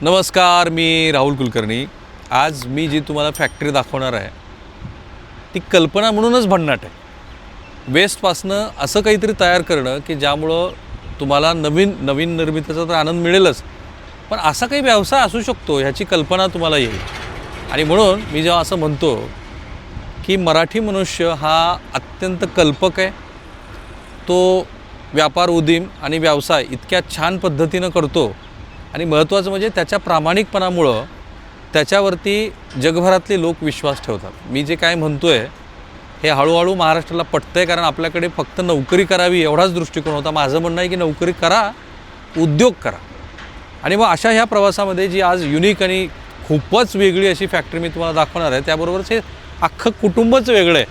नमस्कार, मी राहुल कुलकर्णी. आज मी जी तुम्हाला फॅक्टरी दाखवणार आहे ती कल्पना म्हणूनच भन्नाट आहे. वेस्टपासनं असं काहीतरी तयार करणं की ज्यामुळं तुम्हाला नवीन निर्मितीचा तर आनंद मिळेलच, पण असा काही व्यवसाय असू शकतो ह्याची कल्पना तुम्हाला येईल. आणि म्हणून मी जेव्हा असं म्हणतो की मराठी मनुष्य हा अत्यंत कल्पक आहे, तो व्यापार उदीम आणि व्यवसाय इतक्या छान पद्धतीनं करतो आणि महत्त्वाचं म्हणजे त्याच्या प्रामाणिकपणामुळं त्याच्यावरती जगभरातले लोक विश्वास ठेवतात. मी जे काय म्हणतो आहे हे हळूहळू महाराष्ट्राला पटतं आहे, कारण आपल्याकडे फक्त नोकरी करावी एवढाच दृष्टिकोन होता. माझं म्हणणं आहे की नोकरी करा, उद्योग करा. आणि मग अशा ह्या प्रवासामध्ये जी आज युनिक आणि खूपच वेगळी अशी फॅक्टरी मी तुम्हाला दाखवणार आहे, त्याबरोबरच हे अख्खं कुटुंबच वेगळं आहे.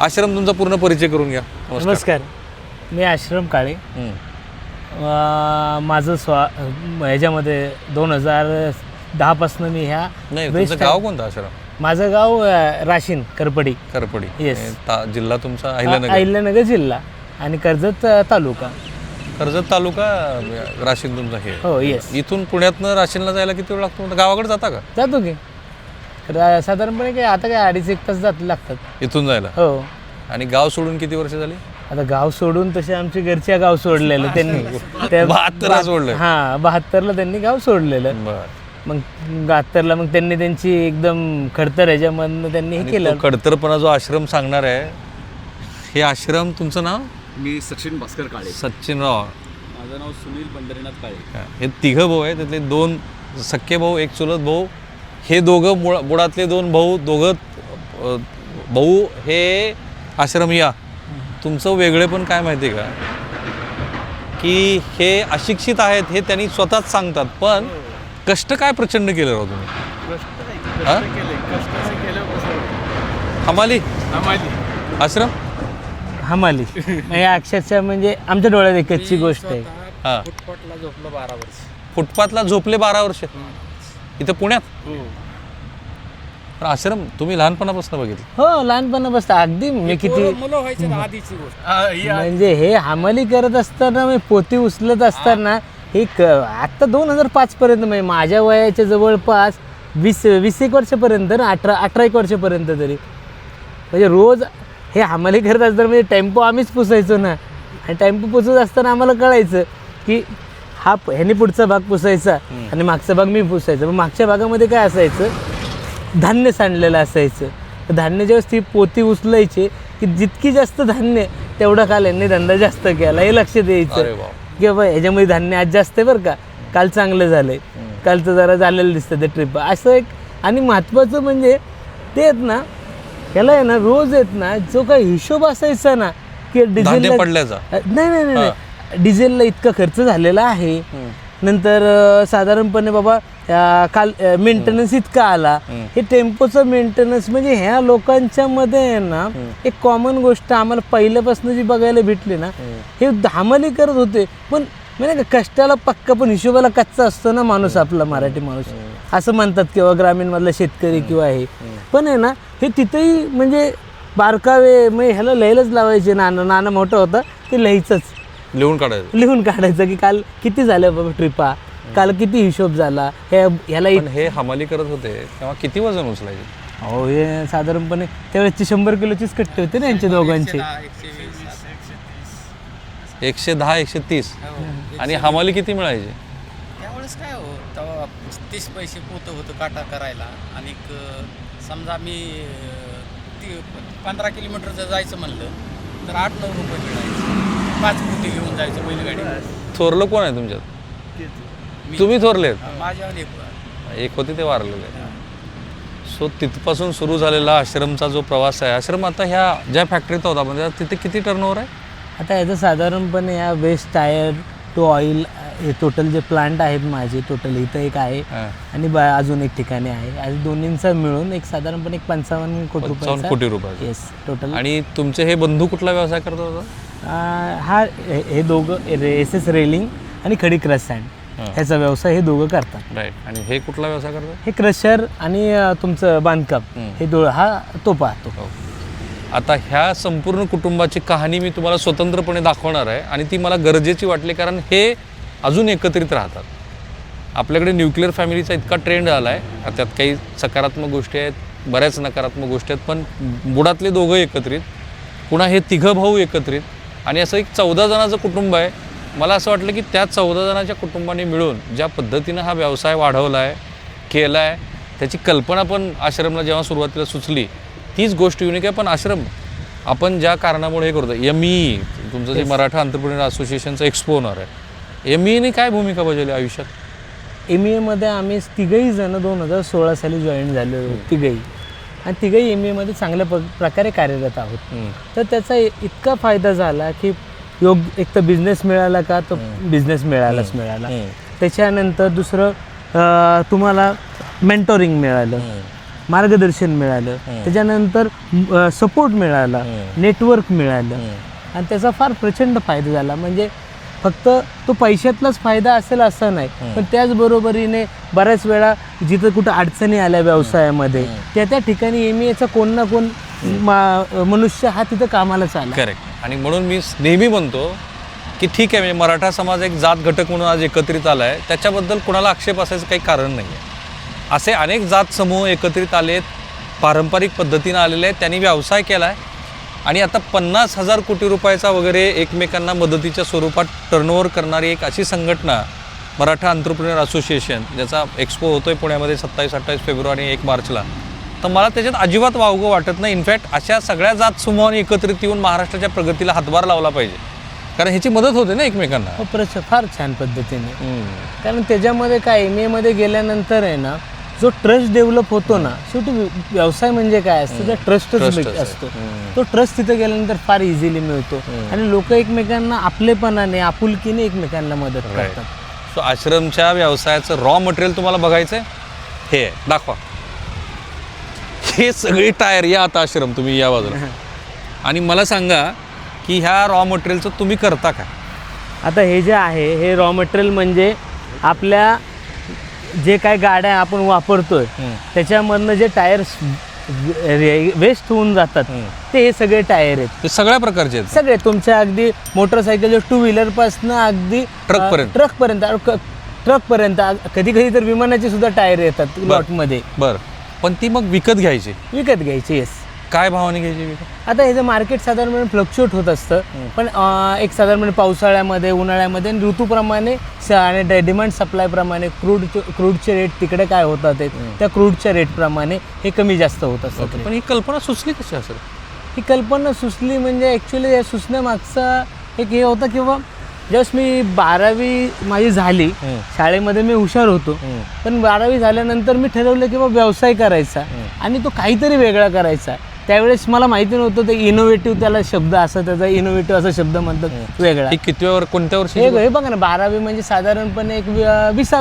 आश्रम, तुमचा पूर्ण परिचय करून घ्या. नमस्कार, मी आश्रम काळे. माझं ह्याच्यामध्ये 2010पासून मी ह्या नाही, तुमचं गाव कोणतं आश्रम? माझं गाव राशीन करपडी. येस. जिल्हा तुमचा अहिल्यानगर जिल्हा आणि कर्जत तालुका. कर्जत तालुका, राशीन तुमचा हे. हो, येस. इथून पुण्यातनं राशीनला जायला किती वेळ लागतो? गावाकडे जाता का? जातो की साधारणपणे काय आता काय 2.5-1 तास लागतात इथून जायला. हो. आणि गाव सोडून किती वर्ष झाली? आता गाव सोडून तसे आमच्या घरच्या गाव सोडलेलं त्यांनी. 72ला सोडलं. हां, 72ला त्यांनी गाव सोडलेलं. मग 72ला मग त्यांनी त्यांची एकदम खडतर ह्याच्यामधनं त्यांनी हे केलं. खडतरपणा जो आश्रम सांगणार आहे, हे आश्रम, तुमचं नाव? मी सचिन भास्कर काळे. सचिनराव. माझं नाव सुनील पंढरीनाथ काळे. हे तिघं भाऊ आहे, त्यातले 2 सख्खे भाऊ, 1 चुलत भाऊ. हे दोघं मुळातले 2 भाऊ, दोघं भाऊ हे आश्रम. या तुमचं वेगळे पण काय माहिती आहे का, की हे अशिक्षित आहेत हे त्यांनी स्वतःच सांगतात, पण कष्ट काय प्रचंड केलं राव तुम्ही. हमाली आश्रम हमाली हे अक्षरशः म्हणजे आमच्या डोळ्यात एकची गोष्ट आहे. हां, फुटपाथला झोपलो 12 वर्ष. फुटपाथला झोपले 12 वर्ष इथं पुण्यात. पण आश्रम तुम्ही लहानपणापासून बघितलं? हो, लहानपणापासून अगदी. मी किती मुलं व्हायची आधीची गोष्ट. म्हणजे हे हमाली करत असताना मी पोती उचलत असताना हे आत्ता 2005 पर्यंत, म्हणजे माझ्या वयाच्या जवळपास 20-21 वर्षापर्यंत ना, 18-1 वर्षापर्यंत तरी म्हणजे रोज हे हमाली करत असताना म्हणजे टेम्पो आम्हीच पुसायचो ना. आणि टेम्पो पुसत असताना आम्हाला कळायचं की ह्याने पुढचा भाग पुसायचा आणि मागचा भाग मी पुसायचा. मग मागच्या भागामध्ये काय असायचं, धान्य सांडलेलं असायचं. धान्य जेव्हा ती पोती उचलायचे की जितकी जास्त धान्य तेवढा काल यांनी धंदा जास्त केला हे लक्षात यायचं की बाबा ह्याच्यामध्ये धान्य आज जास्त आहे बरं का, काल चांगलं झालं आहे, कालचं जरा झालेलं दिसतं ते ट्रिप असं एक. आणि महत्त्वाचं म्हणजे ते आहेत ना, ह्याला आहे ना रोज येत ना जो काही हिशोब असायचा ना की डिझेल पडल्याचा, नाही, डिझेलला इतका खर्च झालेला आहे, नंतर साधारणपणे बाबा काल मेंटेनन्स इतका आला. हे टेम्पोचं मेंटेनन्स म्हणजे ह्या लोकांच्या मध्ये आहे ना एक कॉमन गोष्ट आम्हाला पहिल्यापासून जी बघायला भेटली ना, हे हमाली करत होते पण म्हणजे कष्टाला पक्का पण हिशोबाला कच्चा असतो ना माणूस, आपला मराठी माणूस असं म्हणतात, किंवा ग्रामीणमधला शेतकरी किंवा हे. पण आहे ना हे तिथेही म्हणजे बारकावे म्हणजे ह्याला लिहायलाच लावायचे. नाना मोठा होता ते लिहायचंच, लिहून काढायचं की काल किती झालं बाबा ट्रिपा, काल किती हिशोब झाला. ह्याला हे हमाली करत होते तेव्हा किती वजन उचलायचे? हो, हे साधारणपणे त्यावेळेसचे 100 किलोचीच कट्टे होते ना यांच्या दोघांचे. 110-130. आणि हमाली किती मिळायचे त्यावेळेस? काय हो, तेव्हा 30 पैसे पोतं होतं काटा करायला. आणि समजा मी 15 किलोमीटरचं जायचं म्हणलं तर 8-9 रुपये मिळायचे. 5 पोती घेऊन जायचं बैलगाडी. थोरलं कोण आहे तुमच्यात? तुम्ही थोरले? माझ्या एक होते ते वारलेले. सो तिथपासून सुरू झालेला आश्रमचा जो प्रवास आहे. आश्रम आता ह्या ज्या फॅक्टरीत होता म्हणजे तिथे किती टर्नओव्हर आहे आता याचं? साधारणपणे या वेस्ट टायर टू ऑइल हे टोटल जे प्लांट आहेत माझे, टोटल इथं एक आहे आणि अजून एक ठिकाणी आहे. आणि दोन्हींचा मिळून एक साधारणपणे 55 कोटी रुपये. Yes, total. आणि तुमचे हे बंधू कुठला व्यवसाय करत होता? हा हे दोघं SS रेलिंग आणि खडी क्रश सँड ह्याचा व्यवसाय हे दोघं करतात. राईट. आणि हे कुठला व्यवसाय करतात? हे क्रशर आणि तुमचं बांधकाम हे हा तो पाहतो. आता ह्या संपूर्ण कुटुंबाची कहाणी मी तुम्हाला स्वतंत्रपणे दाखवणार आहे आणि ती मला गरजेची वाटली, कारण हे अजून एकत्रित राहतात. आपल्याकडे न्यूक्लिअर फॅमिलीचा इतका ट्रेंड आला आहे, त्यात काही सकारात्मक गोष्टी आहेत, बऱ्याच नकारात्मक गोष्टी आहेत, पण बुडातले दोघं एकत्रित, पुन्हा हे तिघं भाऊ एकत्रित, आणि असं एक 14 जणांचं कुटुंब आहे. मला असं वाटलं की त्या 14 जणांच्या कुटुंबाने मिळून ज्या पद्धतीनं हा व्यवसाय वाढवला आहे, केला आहे, त्याची कल्पना पण आश्रमला जेव्हा सुरुवातीला सुचली तीच गोष्ट युनिक आहे. पण आश्रम आपण ज्या कारणामुळे हे करतो, ME तुमचं जे मराठा एंटरप्रेन्योर असोसिएशनचं एक्सपोनर आहे, ME काय भूमिका बजावली आयुष्यात? MEAमध्ये आम्ही तिघही जण 2016 साली जॉईन झालो, तिघही, आणि तिघही MEAमध्ये चांगल्या प्रकारे कार्यरत आहोत. तर त्याचा इतका फायदा झाला की एक तर बिझनेस मिळाला का, तो बिझनेस मिळालाच मिळाला. त्याच्यानंतर दुसरं तुम्हाला मेंटोरिंग मिळालं, मार्गदर्शन मिळालं, त्याच्यानंतर सपोर्ट मिळाला, नेटवर्क मिळालं, आणि त्याचा फार प्रचंड फायदा झाला. म्हणजे फक्त तो पैशातलाच फायदा असेल असं नाही, पण त्याचबरोबरीने बऱ्याच वेळा जिथं कुठं अडचणी आल्या व्यवसायामध्ये त्या ठिकाणी MEAचा कोण ना कोण मनुष्य हा तिथं कामाला चालला. करेक्ट. आणि म्हणून मी नेहमी म्हणतो की ठीक आहे, म्हणजे मराठा समाज एक जात घटक म्हणून आज एकत्रित आला आहे, त्याच्याबद्दल कुणाला आक्षेप असायचं काही कारण नाही आहे. असे अनेक जात समूह एकत्रित आलेत, पारंपरिक पद्धतीनं आलेले आहेत, त्यांनी व्यवसाय केला आहे, आणि आता 50,000 कोटी रुपयाचा वगैरे एकमेकांना मदतीच्या स्वरूपात टर्नओव्हर करणारी एक अशी संघटना मराठा एंटरप्रेन्योर असोसिएशन, ज्याचा एक्सपो होतोय पुण्यामध्ये 27-28 फेब्रुवारी 1 मार्चला, तर मला त्याच्यात अजिबात वावगं वाटत नाही. इनफॅक्ट अशा सगळ्या जात समूहांनी एकत्रित येऊन महाराष्ट्राच्या प्रगतीला हातभार लावला पाहिजे, कारण ह्याची मदत होते ना एकमेकांना. फार छान पद्धतीने. कारण त्याच्यामध्ये काय MEAमध्ये गेल्यानंतर आहे ना, जो ट्रस्ट डेव्हलप होतो ना, शेवटी व्यवसाय म्हणजे काय असतं, तर ट्रस्टच असतो. तो ट्रस्ट तिथे गेल्यानंतर फार इझिली मिळतो, आणि लोक एकमेकांना आपलेपणाने, आपुलकीने एकमेकांना मदत करतात. सो आश्रमच्या व्यवसायाचं रॉ मटेरियल तुम्हाला बघायचं आहे, हे आहे, दाखवा. हे सगळी टायर, या आता आश्रम तुम्ही या बाजूला, आणि मला सांगा की ह्या रॉ मटेरियलचं तुम्ही करता का? आता हे जे आहे, हे रॉ मटेरियल म्हणजे आपल्या जे काय गाड्या आपण वापरतोय त्याच्यामधनं जे टायर्स वेस्ट होऊन जातात, ते हे सगळे टायर आहेत. ते सगळ्या प्रकारचे आहेत, सगळे तुमच्या अगदी मोटरसायकल 2 व्हीलरपासून अगदी ट्रकपर्यंत, कधी कधी तर विमानाचे सुद्धा टायर येतात लॉटमध्ये. बरं, पण ती मग विकत घ्यायची? येस. काय भावाने घ्यायची विकत? आता ह्याचं मार्केट साधारणपणे फ्लक्च्युएट होत असतं, पण एक साधारणपणे पावसाळ्यामध्ये, उन्हाळ्यामध्ये आणि ऋतूप्रमाणे आणि डिमांड सप्लायप्रमाणे क्रूडचे रेट तिकडे काय होतात, त्या क्रूडच्या रेटप्रमाणे हे कमी जास्त होत असतं. पण ही कल्पना सुचली कशी असेल? ही कल्पना सुचली म्हणजे ॲक्च्युली या सुचण्यामागचा एक हे होतं, किंवा जस्ट मी 12वी माझी झाली, शाळेमध्ये मी हुशार होतो, पण 12वी झाल्यानंतर मी ठरवलं की बाबा व्यवसाय करायचा, आणि तो काहीतरी वेगळा करायचा. त्यावेळेस मला माहिती नव्हतं ते इनोव्हेटिव्ह, त्याला शब्द असा, त्याचा इनोव्हेटिव्ह असा शब्द म्हणतात वेगळा. कोणत्या वर्षी? हे बघा ना, 12वी म्हणजे साधारणपणे एक 20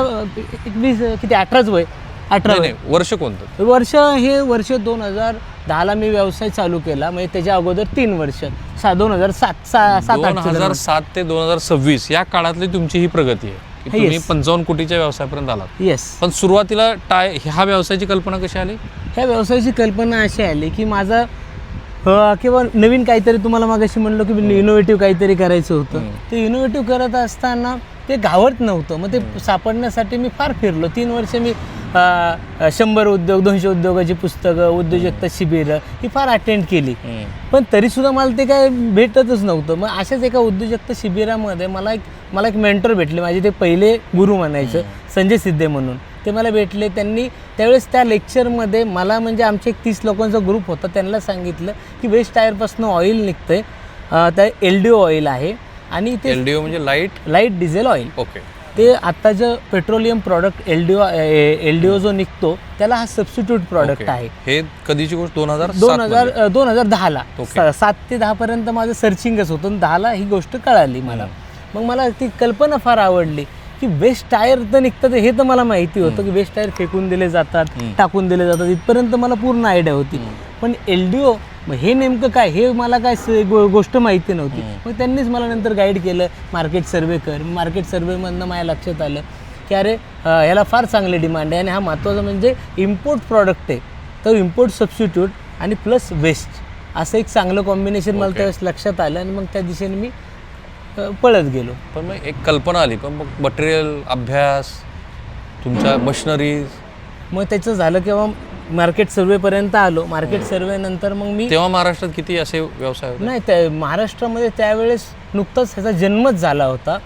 किती 18च वय. 18 वर्ष कोणतं वर्ष? हे वर्ष 2010ला मी व्यवसाय चालू केला, म्हणजे त्याच्या अगोदर 3 वर्ष, 2007 ते 2026 या काळातली तुमची ही प्रगती आहे की तुम्ही 55 कोटीच्या व्यवसायापर्यंत आलात. येस. पण सुरुवातीला ह्या व्यवसायाची कल्पना कशी आली? ह्या व्यवसायाची कल्पना अशी आली की माझा किंवा नवीन काहीतरी, तुम्हाला मागाशी म्हणलो की इनोव्हेटिव्ह काहीतरी करायचं होतं, ते इनोव्हेटिव्ह करत असताना ते गावत नव्हतं. मग ते सापडण्यासाठी मी फार फिरलो. 3 वर्ष मी 100 उद्योग, 200 उद्योगाची पुस्तकं, उद्योजकता शिबिरं ही फार अटेंड केली, पण तरीसुद्धा मला ते काय भेटतच नव्हतं. मग अशाच एका उद्योजकता शिबिरामध्ये मला एक मेंटर भेटले, माझे ते पहिले गुरु म्हणायचं, संजय सिद्धे म्हणून. ते मला भेटले. त्यांनी त्यावेळेस त्या लेक्चरमध्ये मला, म्हणजे आमचे एक 30 लोकांचा ग्रुप होता, त्यांना सांगितलं की वेस्ट टायरपासून ऑइल निघतंय, त्या LDO ऑइल आहे, आणि ते LDO म्हणजे लाईट डिझेल ऑइल. ओके. ते आत्ताचं पेट्रोलियम प्रॉडक्ट LDO जो निघतो त्याला हा सबस्टिट्यूट प्रॉडक्ट आहे. हे कधीची गोष्ट? 2010ला 7 ते 10 पर्यंत माझं सर्चिंगच होतं, 10ला ही गोष्ट कळाली मला. मग मला ती कल्पना फार आवडली की वेस्ट टायर तर निघतात, हे तर मला माहिती होतं की वेस्ट टायर फेकून दिले जातात, टाकून दिले जातात, इथपर्यंत मला पूर्ण आयडिया होती. पण LDO हे नेमकं काय, हे मला काय गोष्ट माहिती नव्हती. मग त्यांनीच मला नंतर गाईड केलं, मार्केट सर्वे कर. मार्केट सर्वेमधनं माझ्या लक्षात आलं की अरे ह्याला फार चांगली डिमांड आहे, आणि हा महत्त्वाचा म्हणजे इम्पोर्ट प्रॉडक्ट आहे, तर इम्पोर्ट सबस्टिट्यूट आणि प्लस वेस्ट असं एक चांगलं कॉम्बिनेशन मला त्यावेळेस लक्षात आलं, आणि मग त्या दिशेने मी पळत गेलो. पण मग एक कल्पना आली, पण मग मटेरियल, अभ्यास, तुमच्या मशिनरी मग त्याचं झालं किंवा मार्केट सर्वेपर्यंत आलो. मार्केट सर्वे नंतर मग मी तेव्हा महाराष्ट्रात किती असे व्यवसाय होते? नाही त्या महाराष्ट्रामध्ये त्यावेळेस नुकताच ह्याचा जन्मच झाला होता.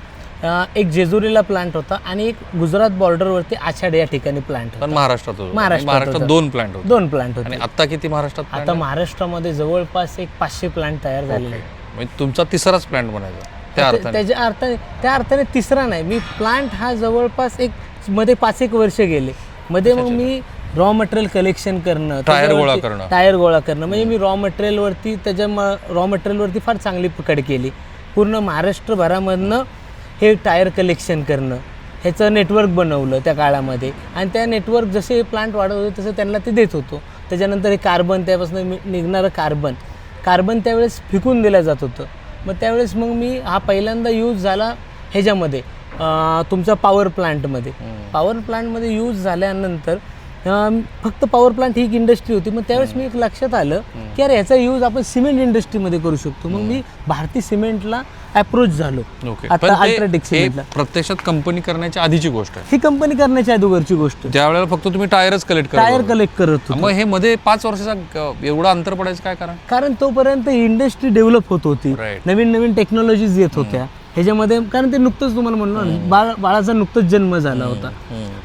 एक जेजुरीला प्लांट होता आणि एक गुजरात बॉर्डरवरती आछाड या ठिकाणी प्लांट होता. पण महाराष्ट्रात होतं. महाराष्ट्रात महाराष्ट्रात होतं. 2 प्लांट होते. 2 प्लांट आणि होते. आता किती महाराष्ट्रात plant आता आहे? महाराष्ट्रामध्ये जवळपास एक 500 प्लांट तयार झालेले आहेत. म्हणजे तुमचा तिसराच प्लांट बनायचा त्या अर्थाने. त्या अर्थाने तिसरा नाही. मी प्लांट हा जवळपास एक मध्ये 5-1 वर्ष गेले. मध्ये मग मी रॉ मटेरियल कलेक्शन करणं, टायर गोळा करणं. टायर गोळा करणं म्हणजे मी रॉ मटेरियलवरती रॉ मटेरियलवरती फार चांगली पकड केली. पूर्ण महाराष्ट्रभरामधनं हे टायर कलेक्शन करणं, ह्याचं नेटवर्क बनवलं त्या काळामध्ये. आणि त्या नेटवर्क जसे हे प्लांट वाढत होते तसं त्यांना ते देत होतो. त्याच्यानंतर हे कार्बन, त्यापासून निघणारं कार्बन त्यावेळेस फेकून दिलं जात होतं. मग त्यावेळेस मग मी हा पहिल्यांदा यूज झाला ह्याच्यामध्ये तुमच्या पॉवर प्लांटमध्ये यूज झाल्यानंतर फक्त पॉवर प्लांट ही एक इंडस्ट्री होती. मग त्यावेळेस मी एक लक्षात आलं की अरे ह्याचा यूज आपण सिमेंट इंडस्ट्रीमध्ये करू शकतो. मग मी भारती सिमेंटला अप्रोच झालो. आता अल्ट्राटेक सिमेंटला. प्रत्यक्षात कंपनी करण्याच्या आधीची गोष्ट आहे. ही कंपनी करण्याच्या आधी गोष्टीची गोष्ट. त्यावेळेला फक्त तुम्ही टायरच कलेक्ट करत होतो. मग हे मध्ये 5 वर्षाचा एवढा अंतर पडायचं काय कारण? तोपर्यंत इंडस्ट्री डेव्हलप होत होती. Right. नवीन टेक्नॉलॉजीज येत होत्या ह्याच्यामध्ये. कारण ते नुकतंच तुम्हाला म्हणलो बाळाचा नुकतंच जन्म झाला होता.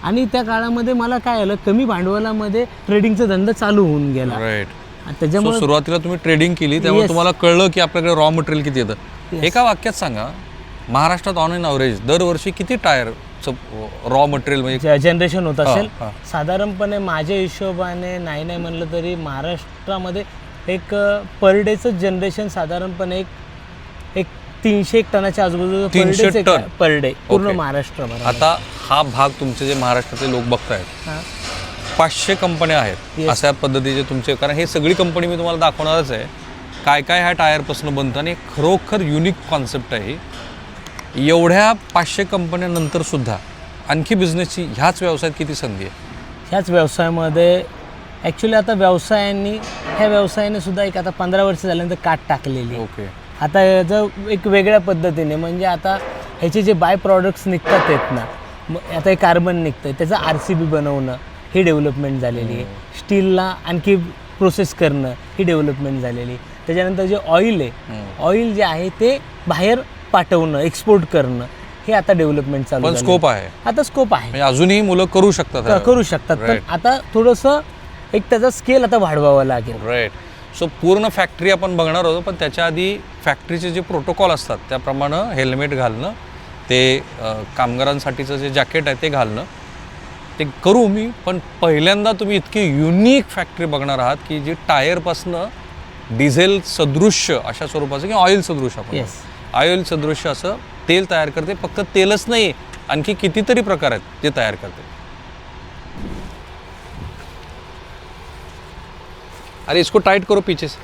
आणि त्या काळामध्ये मला काय आलं, कमी भांडवलामध्ये ट्रेडिंगचा धंदा चालू होऊन गेला. त्याच्यामुळे सुरुवातीला तुम्ही ट्रेडिंग केली त्यामुळे तुम्हाला कळलं की आपल्याकडे रॉ मटेरियल किती येतं. एका वाक्यात सांगा, महाराष्ट्रात ऑन एन ॲव्हरेज दरवर्षी किती टायरचं रॉ मटेरियल म्हणजे जनरेशन होत असेल? साधारणपणे माझ्या हिशोबाने नाही म्हणलं तरी महाराष्ट्रामध्ये एक पर डेचं जनरेशन साधारणपणे एक 300 टनाच्या आजूबाजूला 300 टन पर डे पूर्ण महाराष्ट्रामध्ये. आता हा भाग तुमचे जे महाराष्ट्रातले लोक बघतायत, 500 कंपन्या आहेत अशा पद्धतीचे तुमचे. कारण हे सगळी कंपनी मी तुम्हाला दाखवणारच आहे काय काय ह्या टायरपासून बनतं. आणि खरोखर युनिक कॉन्सेप्ट आहे. एवढ्या 500 कंपन्यानंतर सुद्धा आणखी बिझनेसची ह्याच व्यवसायात किती संधी आहे? ह्याच व्यवसायामध्ये ॲक्च्युली आता ह्या व्यवसायाने सुद्धा एक आता 15 वर्ष झाल्यानंतर काट टाकलेली. ओके. आता याचं एक वेगळ्या पद्धतीने म्हणजे आता ह्याचे जे बाय प्रॉडक्ट्स निघतात आहेत ना, मग आता हे कार्बन निघतं, त्याचं RCB बनवणं ही डेव्हलपमेंट झालेली आहे. स्टीलला आणखी प्रोसेस करणं ही डेव्हलपमेंट झालेली. त्याच्यानंतर जे ऑइल जे आहे ते बाहेर पाठवणं, एक्सपोर्ट करणं हे आता डेव्हलपमेंट चालू पण स्कोप आहे. आता स्कोप आहे. म्हणजे अजूनही मुलं करू शकतात. पण आता थोडंसं एक त्याचा स्केल आता वाढवावा लागेल. राईट. सो पूर्ण फॅक्टरी आपण बघणार होतो, पण त्याच्या आधी फॅक्टरीचे जे प्रोटोकॉल असतात त्याप्रमाणे हेल्मेट घालणं, ते कामगारांसाठीचं जे जॅकेट आहे ते घालणं, ते करू मी. पण पहिल्यांदा तुम्ही इतकी युनिक फॅक्टरी बघणार आहात की जी टायरपासनं डिझेल सदृश्य अशा स्वरूपाचं किंवा ऑइल सदृश्य आपण ऑइल सदृश्य असं तेल तयार करते. फक्त तेलच नाही, आणखी कितीतरी प्रकार आहेत जे तयार करते. अरे इसको टाइट करो पीछे से.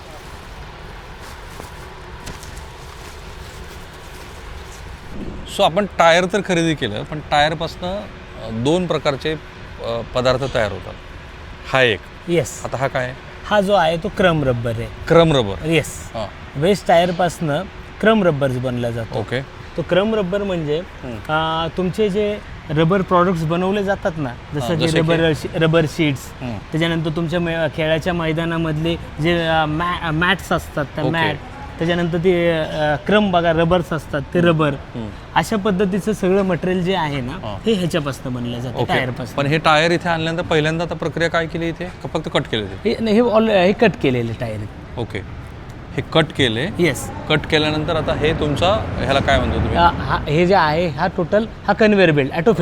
सो आपण टायर तर खरेदी केलं, पण टायरपासनं 2 प्रकारचे पदार्थ तयार होतात. हा एक. येस. आता हा काय आहे? हा जो आहे तो क्रम रबर आहे. क्रम रबर. येस. वेस्ट टायरपासनं क्रम रबर बनला जातो. ओके. तो क्रम रबर म्हणजे तुमचे जे रबर प्रॉडक्ट्स बनवले जातात ना, जसं की रबर शीट्स, त्याच्यानंतर तुमच्या खेळाच्या मैदानामधले जे मॅट्स असतात त्या मॅट, त्याच्यानंतर ते क्रम बघा रबर्स असतात ते रबर, अशा पद्धतीचं सगळं मटेरियल जे आहे ना हे ह्याच्यापासून बनलं जातं टायरपासून. पण हे टायर इथे आणल्यानंतर पहिल्यांदा आता प्रक्रिया काय केली इथे, का फक्त कट केले ते? हे कट केलेले टायर. ओके. हे कट केले. येस. कट केल्यानंतर आता हे तुमचा ह्याला काय म्हणतो तुम्ही? हे जे आहे हा टोटल हा कन्व्हेअर बेल्ट ॲटो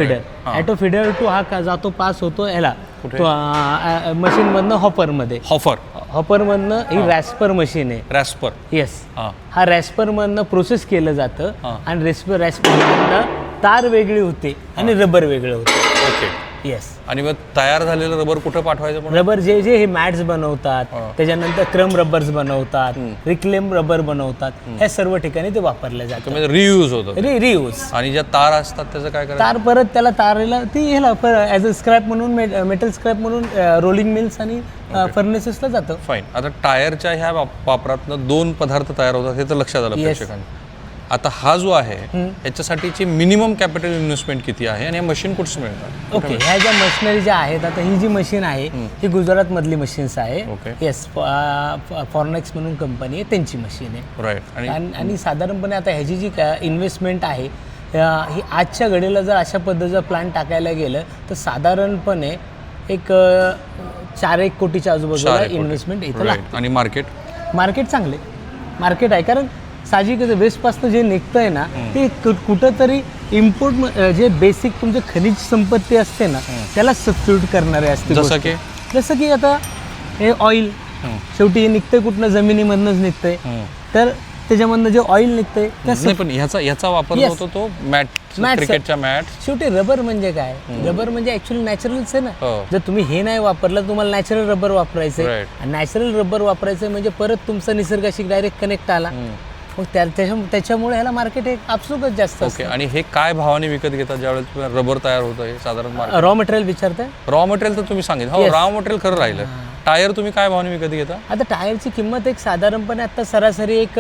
फिडर टू हा जातो पास होतो ह्याला मशीनमधनं हॉपरमधनं ही रॅस्पर मशीन आहे. रॅस्पर. येस. हा रॅस्परमधनं प्रोसेस केलं जातं आणि रॅस्परमधनं तार वेगळी होते आणि रबर वेगळं होतं. ओके. येस. आणि मग तयार झालेलं रबर कुठं पाठवायचं? रबर जे हे मॅट्स बनवतात, त्याच्यानंतर क्रम रबर्स बनवतात, रिक्लेम रबर बनवतात, ह्या सर्व ठिकाणी ते वापरले जातात. म्हणजे रियूज होतं. रियूज. आणि ज्या तार असतात त्याचं काय करायचं? तार परत त्याला तारेला ती ह्याला ॲज अ स्क्रॅप म्हणून मेटल स्क्रॅप म्हणून रोलिंग मिल्स आणि फर्नेसेसला जातं. फाईन. आता टायरच्या ह्या वापरातनं 2 पदार्थ तयार होतात हे तर लक्षात आलं प्रेक्षकांना. आता हा जो आहे याच्यासाठीची मिनिमम कॅपिटल इन्व्हेस्टमेंट किती आहे आणि मशीन कुठचं मिळतात? ओके, ह्या ज्या मशिनरी ज्या आहेत, आता ही जी मशीन आहे ही गुजरातमधली मशीन्स आहे. ओके. येस, फॉर्नेक्स म्हणून कंपनी आहे, त्यांची मशीन आहे. राईट. आणि साधारणपणे आता ह्याची जी इन्व्हेस्टमेंट आहे ही आजच्या घडीला जर अशा पद्धतीचा प्लॅन टाकायला गेलं तर साधारणपणे एक 4-1 कोटीच्या आजूबाजूला इन्व्हेस्टमेंट इथं लागते. आणि मार्केट चांगले मार्केट आहे, कारण साहजिकच वेस्टपासून जे निघतंय ना ते कुठंतरी इम्पोर्ट जे बेसिक तुमचे खनिज संपत्ती असते ना त्याला सबस्टिट्यूट करणारे असते. जसं की आता हे ऑइल शेवटी हे निघतंय कुठनं, जमिनीमधनंच निघतंय, तर त्याच्यामधनं जे ऑइल निघतंय नाही, पण ह्याचा वापर होतो तो मॅट, क्रिकेटच्या मॅट. शेवटी रबर म्हणजे काय, रबर म्हणजे ऍक्च्युअली नॅचरलच आहे ना. जर तुम्ही हे नाही वापरलं, तुम्हाला नॅचरल रबर वापरायचंय, आणि नॅचरल रबर वापरायचंय म्हणजे परत तुमचा निसर्गाशी डायरेक्ट कनेक्ट आला, मग त्याच्यामुळे ह्याला मार्केट हे आपसुकच जास्त. ओके. आणि हे काय भावाने विकत घेतात ज्यावेळेस रबर तयार होतं हे साधारण? रॉ मटेरियल विचारताय? रॉ मटेरियल तर तुम्ही सांगितलं, हो, रॉ मटेरियल खरं राहिलं. टायर तुम्ही काय भावाने विकत घेता? आता टायरची किंमत एक साधारणपणे आता सरासरी एक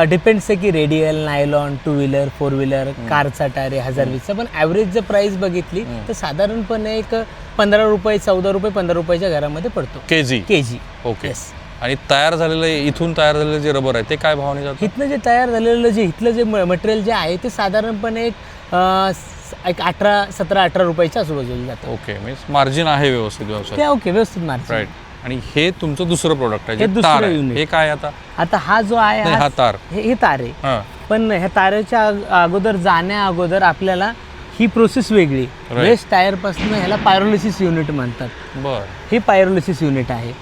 डिपेंड्स आहे की रेडियल, नायलॉन, 2 व्हीलर, 4 व्हीलर, कारचा टायर आहे 1020चा, पण ॲव्हरेज जर प्राईस बघितली तर साधारणपणे एक 15 रुपये, 14 रुपये, 15 रुपयाच्या घरामध्ये पडतो केजी. ओके. आणि तयार झालेलं इथून तयार झालेलं जे रबर आहे ते काय भावाने जातं? इथलं जे तयार झालेलं इथलं जे मटेरियल जे आहे ते साधारणपणे एक 17-18 रुपयाच्या आजूबाजूला जातं. ओके. मीन्स मार्जिन आहे व्यवस्थित व्यवसाय. ओके, व्यवस्थित मार्जिन. राईट. आणि हे तुमचं दुसरं प्रोडक्ट आहे, हे दुसरं युनिट. हे काय आता हा जो आहे हा तार, हे तार आहे, पण ह्या तारेच्या अगोदर जाण्या अगोदर आपल्याला ही प्रोसेस वेगळी. वेस्ट टायर पासून ह्याला पायरोलिसिस युनिट म्हणतात. बरं. हे पायरोलिसिस युनिट आहे.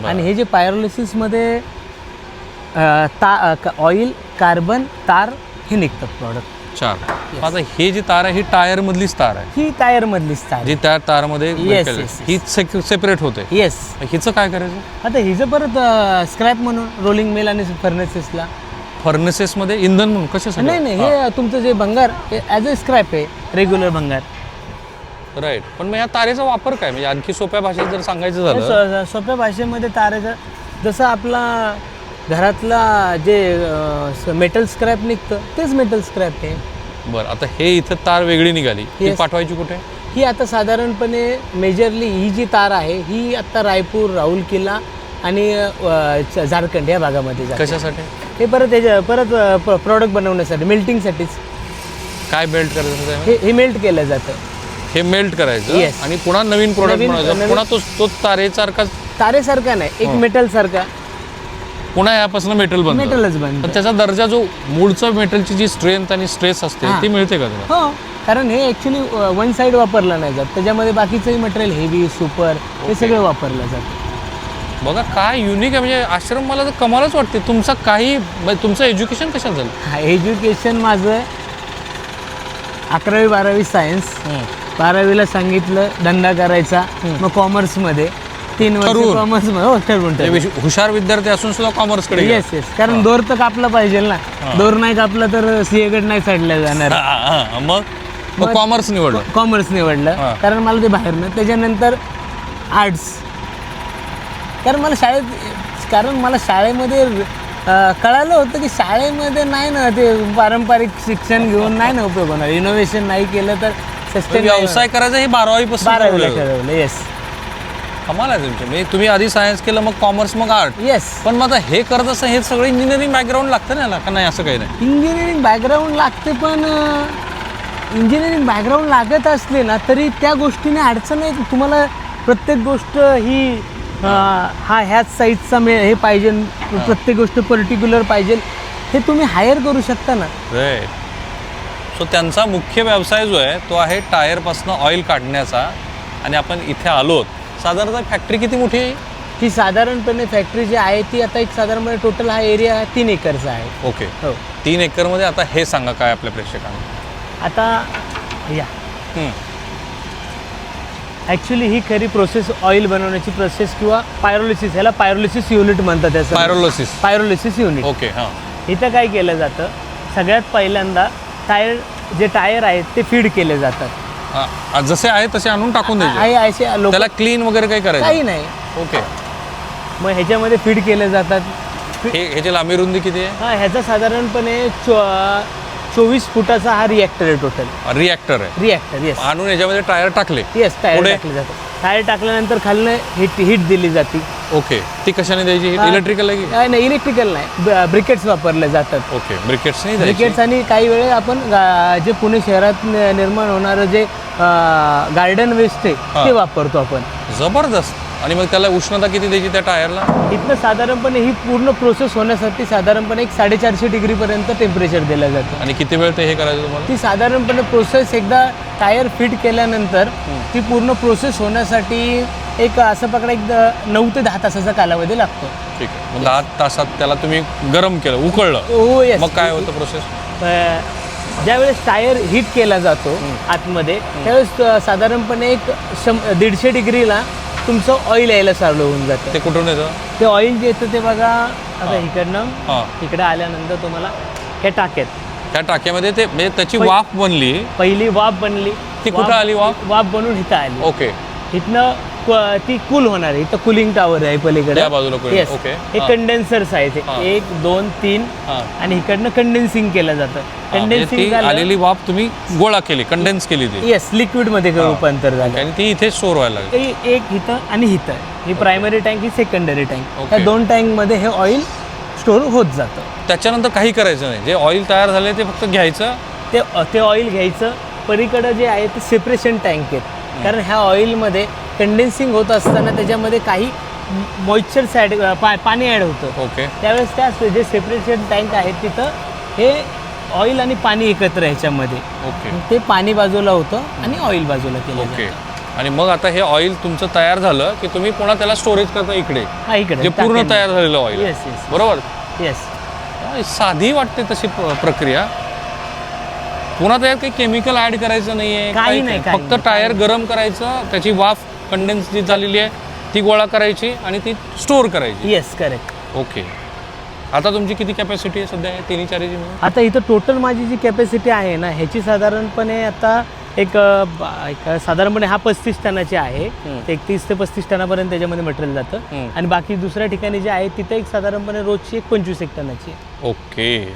आणि हे जे पायरोलिसिस मध्ये ऑइल, कार्बन, तार हे निघतात प्रॉडक्ट. 4. आता हे जी तार आहे ही टायर मधलीच तार आहे? ही टायर मधलीच तार जी त्या तारमध्ये ही सेपरेट होते. येस. हिचं काय करायचं आता हिचं परत स्क्रॅप म्हणून रोलिंग मिल आणि फर्नेसेसला. फर्नेसेसमध्ये इंधन म्हणून कशासाठी? नाही, हे तुमचं जे भंगार ॲज अ स्क्रॅप आहे, रेग्युलर भंगार. राईट. पण मग या तारेचा वापर काय, म्हणजे आणखी सोप्या भाषेत जर सांगायचं झालं? सोप्या भाषेमध्ये तारेचा जसं आपला घरातला जे मेटल स्क्रॅप निघतं तेच मेटल स्क्रॅप आहे. बरं. आता हे इथं तार वेगळी निघाली, ही पाठवायची कुठे? ही आता साधारणपणे मेजरली ही जी तार आहे ही आता रायपूर, राऊरकेला आणि झारखंड या भागामध्ये जाते. कशासाठी? हे परत प्रॉडक्ट बनवण्यासाठी, मेल्टिंगसाठीच. काय मेल्ट करायचं? हे मेल्ट केलं जातं. हे मेल्ट करायचं आणि पुन्हा नवीन प्रोडक्ट बनवायचं, पुन्हा तो तारेसारखा नाही, एक मेटल सारखा, पुन्हा यापासून मेटलच बनतं. पण त्याचा दर्जा जो मूळचं मेटलची जी स्ट्रेंथ आणि स्ट्रेस असते ती मिळते का तुला? हो, कारण हे ॲक्च्युली वन साईड वापरलं नाही जात, त्याच्यामध्ये बाकीचंही मटेरियल हेवी, सुपर हे सगळं वापरलं जातं. बघा काय युनिक आहे, म्हणजे आश्रम मला तर कमालच वाटते. तुमचं एज्युकेशन कशात झालं? एज्युकेशन माझं 11वी-12वी सायन्स, 12वीला सांगितलं धंदा करायचा, मग कॉमर्समध्ये 3 वर्ष कॉमर्समध्ये. हो, ठरवून हुशार विद्यार्थी असून सुद्धा कॉमर्सकडे. येस, कारण दोर तर कापला पाहिजे ना. दोर नाही कापला तर सीएकडे नाही चढल्या जाणार. मग कॉमर्स निवडलं कारण मला ते बाहेर ना. त्याच्यानंतर आर्ट्स, कारण मला शाळेमध्ये कळालं होतं की शाळेमध्ये नाही ना ते पारंपरिक शिक्षण घेऊन नाही ना उपयोग होणार, इनोव्हेशन नाही केलं तर सस्टेन. व्यवसाय करायचा हे 12वीपासून ठरवलं. येस. कमाल आहे तुमचं. म्हणजे तुम्ही आधी सायन्स केलं, मग कॉमर्स, मग आर्ट. येस. पण मग आता हे करत असं हे सगळं इंजिनिअरिंग बॅकग्राऊंड लागतं ना याला, का नाही? असं काही नाही. इंजिनिअरिंग बॅकग्राऊंड लागते, पण इंजिनिअरिंग बॅकग्राऊंड लागत असले ना तरी त्या गोष्टीने अडचण आहे. तुम्हाला प्रत्येक गोष्ट ही ह्याच साईजचा हे पाहिजे, प्रत्येक गोष्ट पर्टिक्युलर पाहिजे, हे तुम्ही हायर करू शकता ना. सो त्यांचा मुख्य व्यवसाय जो आहे तो आहे टायरपासून ऑइल काढण्याचा. आणि आपण इथे आलो. साधारणतः फॅक्टरी किती मोठी आहे ही? साधारणपणे फॅक्टरी जी आहे ती आता एक साधारणपणे टोटल हा एरिया 3 एकरचा आहे. ओके. हो. 3 एकरमध्ये आता हे सांगा काय आपल्या प्रेक्षकांना. आता या ॲक्च्युली ही खरी प्रोसेस ऑइल बनवण्याची प्रोसेस किंवा पायरोलिसिस, ह्याला पायरोलिसिस युनिट म्हणतात. त्याचं पायरोलिसिस युनिट. ओके. हां. इथं काय केलं जातं, सगळ्यात पहिल्यांदा जे टायर आहेत ते फीड केले जातात. जसे आहे तसे आणून टाकून द्यायचे. त्याला क्लीन वगैरे काही करायचं काही नाही. ओके. मग ह्याच्यामध्ये फीड केले जातात. ह्याची लांबी रुंदी किती आहे? हा ह्याचा साधारणपणे 24 फुटाचा हा रिॲक्टर आहे टोटल. रिॲक्टर आहे. Reactor yes. आणून याच्यामध्ये टायर टाकले. येस टायर पुढे? टाकले जातात. टायर टाकल्यानंतर खालनं हीट दिली जाते. ओके. ती कशाने द्यायची? इलेक्ट्रिकल आहे की? नाही इलेक्ट्रिकल नाही, ब्रिकेट्स वापरले जातात. ओके. ब्रिकेट्स नाही द्यायची? ब्रिकेट्स आणि काही वेळेस आपण जे पुणे शहरात निर्माण होणारं जे गार्डन वेस्ट आहे ते वापरतो आपण. जबरदस्त. आणि मग त्याला उष्णता किती द्यायची त्या टायरला? इथनं साधारणपणे ही पूर्ण प्रोसेस होण्यासाठी साधारणपणे 450 डिग्रीपर्यंत टेम्परेचर दिलं जातं. आणि किती वेळ ते हे करायचं तुम्हाला? ती साधारणपणे प्रोसेस एकदा टायर फिट केल्यानंतर ती पूर्ण प्रोसेस होण्यासाठी एक असं पकडा एक 9 ते 10 तासाचा कालावधी लागतो. ठीक आहे. मग 10 तासात त्याला तुम्ही गरम केलं, उकळलं, हो येस. मग काय होतं प्रोसेस? ज्यावेळेस टायर हीट केला जातो आतमध्ये त्यावेळेस साधारणपणे एक 150 डिग्रीला तुमचं ऑइल यायला चालू होऊन जातं. ते कुठून येतं? ते ऑइल जे येतं ते बघा आता इकडनं हां. इकडे आल्यानंतर तुम्हाला हे टाक्यात त्या टाक्यामध्ये ते म्हणजे त्याची वाफ बनली. पहिली वाफ बनली. ती कुठं आली वाफ? वाफ बनून इथं आली. ओके. इथनं ती कूल होणार आहे. इथं कूलिंग टावर आहे पलीकडे. त्या बाजूला cooling. येस. ओके. हे कंडेन्सर्स आहेत. हां. 1 2 3 हां. आणि इकडनं कंडेन्सिंग केलं जातं. म्हणजे कंडेन्सिंग ती झालं आलेली वाफ तुम्ही गोळा केली, कंडेन्स केली ती. येस लिक्विड मध्ये रूपांतर झालं. आणि ती इथे स्टोअर व्हायला लागली. एक इथं आणि इथं ही प्रायमरी टँक ही सेकंडरी टँक. ओके. या 2 टँकमध्ये हे ऑइल स्टोअर होत जातं. त्याच्यानंतर काही करायचं नाही. जे ऑइल तयार झाले ते फक्त घ्यायचं. ते ऑइल घ्यायचं. पलीकडं जे आहे ते सेपरेशन टँक आहेत. कारण ह्या ऑइलमध्ये कंडेन्सिंग होत असताना त्याच्यामध्ये काही मॉइश्चर्स ॲड पाणी ॲड होतं. ओके. त्यावेळेस त्या जे सेपरेशन टँक आहेत तिथं हे ऑइल आणि पाणी एकत्र ह्याच्यामध्ये. ओके. ते पाणी बाजूला होतं आणि ऑइल बाजूला केलं ओके. जातं. आणि मग आता हे ऑइल तुमचं तयार झालं की तुम्ही पुन्हा त्याला स्टोरेज करता इकडे, हा इकडे जे पूर्ण तयार झालेलं ऑइल. येस येस बरोबर. येस. साधी वाटते तशी प्रक्रिया. पुन्हा त्यात काही केमिकल ऍड करायचं नाहीये, काही नाही, काही फक्त नाही. टायर गरम करायचं, त्याची वाफ कंडेन्स जी झालेली आहे ती गोळा करायची आणि ती स्टोअर करायची. Yes correct. ओके. आता तुमची किती कॅपॅसिटी आहे सध्या तीनही चारीची मिळून? आता इथं टोटल माझी जी कॅपॅसिटी आहे ना ह्याची साधारणपणे आता एक साधारणपणे हा 35 टनाची आहे. 31 ते 35 टनापर्यंत त्याच्यामध्ये मटेरियल जातं. आणि बाकी दुसऱ्या ठिकाणी जे आहे तिथं एक साधारणपणे रोजची एक 25 टनाची आहे. ओके.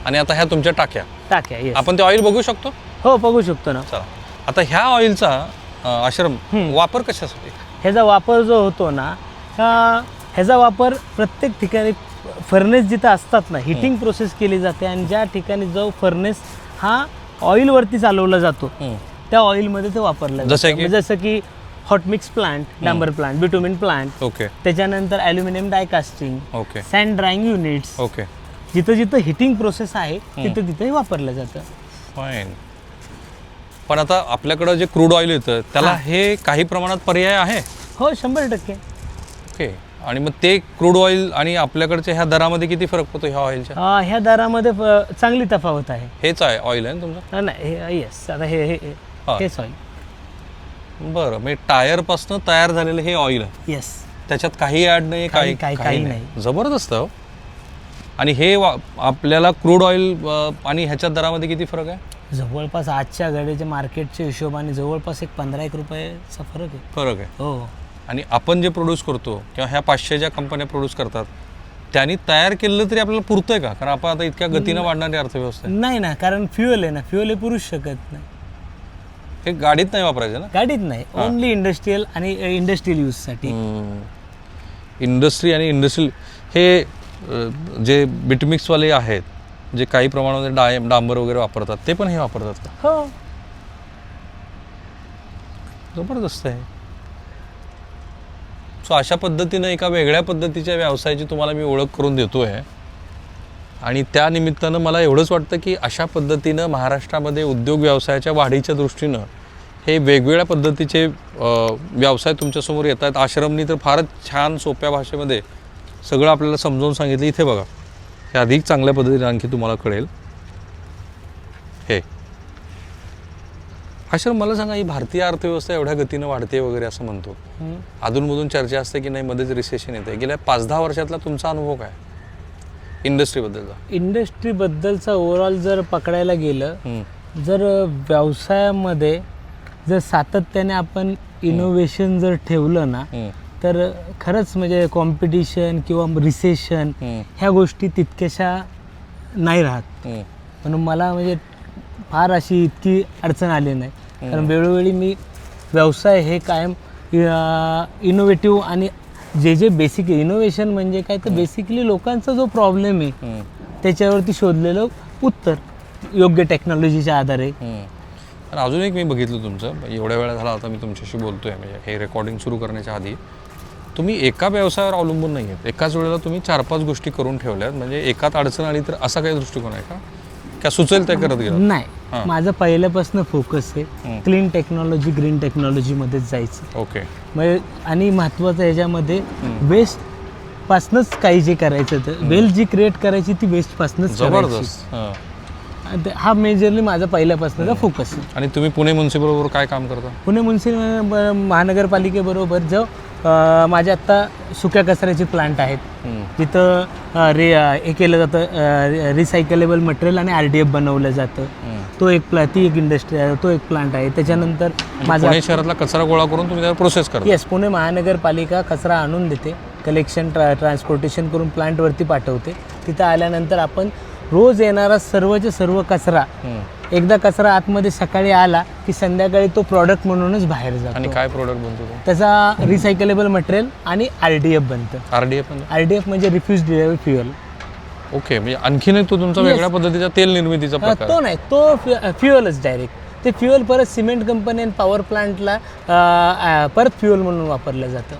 आणि आता ह्या तुमच्या टाक्या येस. आपण ते ऑइल बघू शकतो? हो बघू शकतो ना. चला. आता ह्या ऑइलचा आश्रम वापर कशासाठी? ह्याचा वापर जो होतो ना ह्याचा वापर प्रत्येक ठिकाणी फर्नेस जिथं असतात ना हिटिंग प्रोसेस केली जाते आणि ज्या ठिकाणी जो फर्नेस हा ऑइलवरती चालवला जातो त्या ऑइलमध्ये ते वापरलं जातं. जसं की हॉट मिक्स प्लांट, डांबर प्लांट, बिटुमिन प्लांट. ओके. त्याच्यानंतर aluminium die casting. Okay. Sand drying units. Okay. जिथं जिथं हिटिंग प्रोसेस आहे तिथं तिथं वापरलं जातं. फाईन. पण आता आपल्याकडं जे क्रूड ऑइल येतं त्याला हे काही प्रमाणात पर्याय आहे? हो 100%. ओके. आणि मग ते क्रूड ऑइल आणि आपल्याकडच्या ह्या दरामध्ये किती फरक पडतो ह्या ऑइलच्या? ह्या दरामध्ये चांगली तफावत आहे. हेच आहे ऑइल आहे ना तुमचं? नाही येस. आता हेच ऑइल. बरं. म्हणजे टायरपासून तयार झालेलं हे ऑइल आहे. येस. त्याच्यात काही ॲड नाही, काही नाही. जबरदस्त हो. आणि हे आपल्याला क्रूड ऑइल आणि ह्याच्या दरामध्ये किती फरक आहे? जवळपास आजच्या घडीच्या मार्केटच्या हिशोबाने जवळपास एक 15-1 रुपयाचा फरक आहे. हो. आणि आपण जे प्रोड्यूस करतो किंवा ह्या 500 ज्या कंपन्या प्रोड्यूस करतात त्यांनी तयार केलं तरी आपल्याला पुरतंय का? कारण आपण आता इतक्या गतीनं वाढणारी अर्थव्यवस्था आहे. नाही ना, कारण फ्युएल आहे ना, फ्युएल हे पुरूच शकत नाही. हे गाडीत नाही वापरायचं ना? गाडीत नाही, ओनली इंडस्ट्रियल आणि इंडस्ट्रियल यूजसाठी. इंडस्ट्री आणि इंडस्ट्रियल हे जे बिटमिक्सवाले आहेत जे काही प्रमाणामध्ये डांबर वगैरे वापरतात ते पण हे वापरतात का? हो. जबरदस्त आहे. सो अशा पद्धतीनं एका वेगळ्या पद्धतीच्या व्यवसायाची तुम्हाला मी ओळख करून देतो आहे. आणि त्या निमित्तानं मला एवढंच वाटतं की अशा पद्धतीनं महाराष्ट्रामध्ये उद्योग व्यवसायाच्या वाढीच्या दृष्टीनं हे वेगवेगळ्या पद्धतीचे व्यवसाय तुमच्यासमोर येत आहेत. आश्रमनी तर फारच छान सोप्या भाषेमध्ये सगळं आपल्याला समजावून सांगितलं. इथे बघा, हे अधिक चांगल्या पद्धतीने आणखी तुम्हाला कळेल. हे आश्रम, मला सांगा, ही भारतीय अर्थव्यवस्था एवढ्या गतीनं वाढते वगैरे असं म्हणतो, अधूनमधून चर्चा असते की नाही मध्येच रिसेशन येते. गेल्या 5-10 वर्षातला तुमचा अनुभव काय इंडस्ट्रीबद्दलचा? इंडस्ट्रीबद्दलचा ओव्हरऑल जर पकडायला गेलं, जर व्यवसायामध्ये जर सातत्याने आपण इनोव्हेशन जर ठेवलं ना तर खरंच म्हणजे कॉम्पिटिशन किंवा रिसेशन ह्या गोष्टी तितक्याशा नाही राहत. म्हणून मला म्हणजे फार अशी इतकी अडचण आली नाही. कारण वेळोवेळी मी व्यवसाय हे कायम इनोव्हेटिव्ह आणि जे बेसिक इनोव्हेशन म्हणजे काय तर बेसिकली लोकांचा जो प्रॉब्लेम आहे त्याच्यावरती शोधलेलं उत्तर योग्य टेक्नॉलॉजीच्या आधारे. तर अजून एक मी बघितलं तुमचं, एवढ्या वेळा झाला आता मी तुमच्याशी बोलतोय, म्हणजे हे रेकॉर्डिंग सुरू करण्याच्या आधी तुम्ही एका व्यवसायावर अवलंबून नाही आहेत. एकाच वेळेला तुम्ही 4-5 गोष्टी करून ठेवल्यात. म्हणजे एकात अडचण आली तर असा काही दृष्टिकोन आहे का, क्या सुचेल ते करत गेला? नाही, माझं पहिल्यापासून फोकस आहे क्लीन टेक्नॉलॉजी ग्रीन टेक्नॉलॉजीमध्येच जायचं. ओके. म्हणजे आणि महत्त्वाचं ह्याच्यामध्ये वेस्ट पासनंच काही जे करायचं तर वेल्थ जी क्रिएट करायची ती वेस्ट पासनंच जबरदस्त. हा मेजरली माझा पहिल्यापासूनचा फोकस आहे. आणि तुम्ही पुणे म्युन्सिपलबरोबर काय काम करता? पुणे महानगरपालिकेबरोबर जो माझ्या आत्ता सुक्या कचऱ्याचे प्लांट आहेत तिथं हे केलं जातं, रिसायकलेबल मटेरियल आणि RDF बनवलं जातं. तो एक ती एक इंडस्ट्री आहे, तो एक प्लांट आहे. त्याच्यानंतर माझा पुणे शहरातला कचरा गोळा करून तुम्ही त्याला प्रोसेस करता? येस, पुणे महानगरपालिका कचरा आणून देते, कलेक्शन ट्रान्सपोर्टेशन करून प्लांटवरती पाठवते. तिथं आल्यानंतर आपण रोज येणारा सर्वच्या सर्व कचरा, एकदा कचरा आतमध्ये सकाळी आला की संध्याकाळी तो प्रॉडक्ट म्हणूनच बाहेर जातो. आणि काय प्रोडक्ट बनतो तो? त्याचा रिसायकलेबल मटेरियल आणि RDF बनतं. RDF म्हणजे रिफ्यूज डिराइव्ड फ्युएल. ओके, म्हणजे आणखीन एक तो तुमचा वेगळ्या पद्धतीचा तेल निर्मितीचा प्रकार? तो नाही, तो फ्युएलच डायरेक्ट. ते फ्युएल परत सिमेंट कंपनी आणि पॉवर प्लांटला परत फ्युएल म्हणून वापरलं जातं.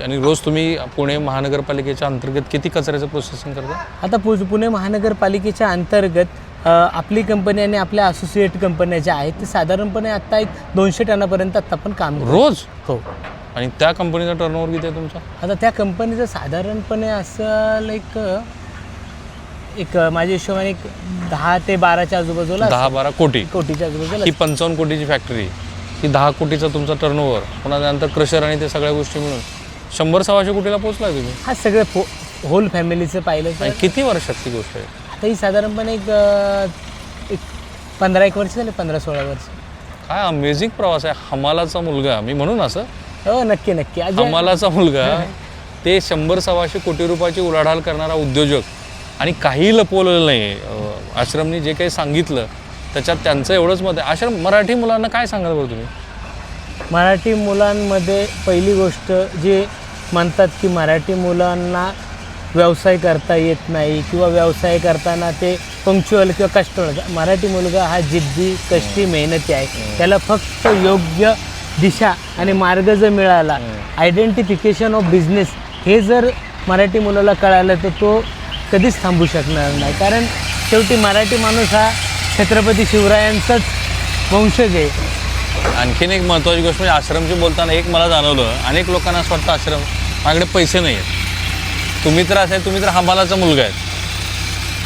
आणि रोज तुम्ही पुणे महानगरपालिकेच्या अंतर्गत किती कचऱ्याचं प्रोसेसिंग करता? आता पुणे महानगरपालिकेच्या अंतर्गत आपली कंपनी आणि आपल्या असोसिएट कंपन्या ज्या आहेत ते साधारणपणे आत्ता एक 200 टनापर्यंत आत्ता आपण काम करतो. रोज? हो. आणि त्या कंपनीचा टर्नओव्हर किती आहे तुमचा? आता त्या कंपनीचं साधारणपणे असं एक माझ्या हिशोबाने 10 ते 12च्या आजूबाजूला 10-12 कोटी कोटीच्या आजूबाजूला. ही 55 कोटीची फॅक्टरी, ही 10 कोटीचा तुमचा टर्नओव्हर, पुन्हा त्यानंतर क्रशर आणि ते सगळ्या गोष्टी मिळून 100-125 कोटीला पोहोचलाय तुम्ही. हा सगळं होल फॅमिलीचं पाहिलं तर. आणि किती वर्षात ती गोष्ट आहे? आता ही साधारणपणे एक 15-1 वर्ष झाले, 15-16 वर्ष. काय अमेझिंग प्रवास आहे. हमालाचा मुलगा, मी म्हणून असं हो, नक्की नक्की. हमालाचा मुलगा ते 100-125 कोटी रुपयाची उलाढाल करणारा उद्योजक आणि काही लपवलेलं नाही. आश्रमनी जे काही सांगितलं त्याच्यात त्यांचं एवढंच मत आहे. आश्रम मराठी मुलांना काय सांगाल बरं तुम्ही? मराठी मुलांमध्ये पहिली गोष्ट जे म्हणतात की मराठी मुलांना व्यवसाय करता येत नाही किंवा व्यवसाय करताना ते पंक्च्युअल किंवा कष्ट. मराठी मुलगा हा जिद्दी, कष्टी, मेहनती आहे. त्याला फक्त योग्य दिशा आणि मार्ग जर मिळाला, आयडेंटिफिकेशन ऑफ बिझनेस हे जर मराठी मुलाला कळालं तर तो कधीच थांबू शकणार नाही. कारण शेवटी मराठी माणूस हा छत्रपती शिवरायांचाच वंशज आहे. आणखीन एक महत्त्वाची गोष्ट म्हणजे आश्रमची बोलताना एक मला जाणवलं, अनेक लोकांना असं वाटतं आश्रम माझ्याकडे पैसे नाही आहेत. तुम्ही तर असे, तुम्ही तर हमालाचा मुलगा आहे.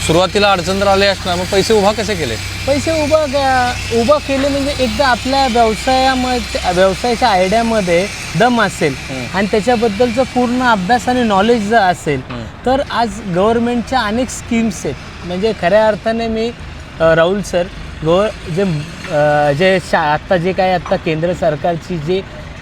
सुरुवातीला अडचण जर आले असणार, मग पैसे उभा कसे केले? पैसे उभा केले म्हणजे एकदा आपल्या व्यवसायाच्या आयडियामध्ये दम असेल आणि त्याच्याबद्दलचा पूर्ण अभ्यास आणि नॉलेज जर असेल तर आज गव्हर्नमेंटच्या अनेक स्कीम्स आहेत. म्हणजे खऱ्या अर्थाने मी राहुल सर आत्ता केंद्र सरकारची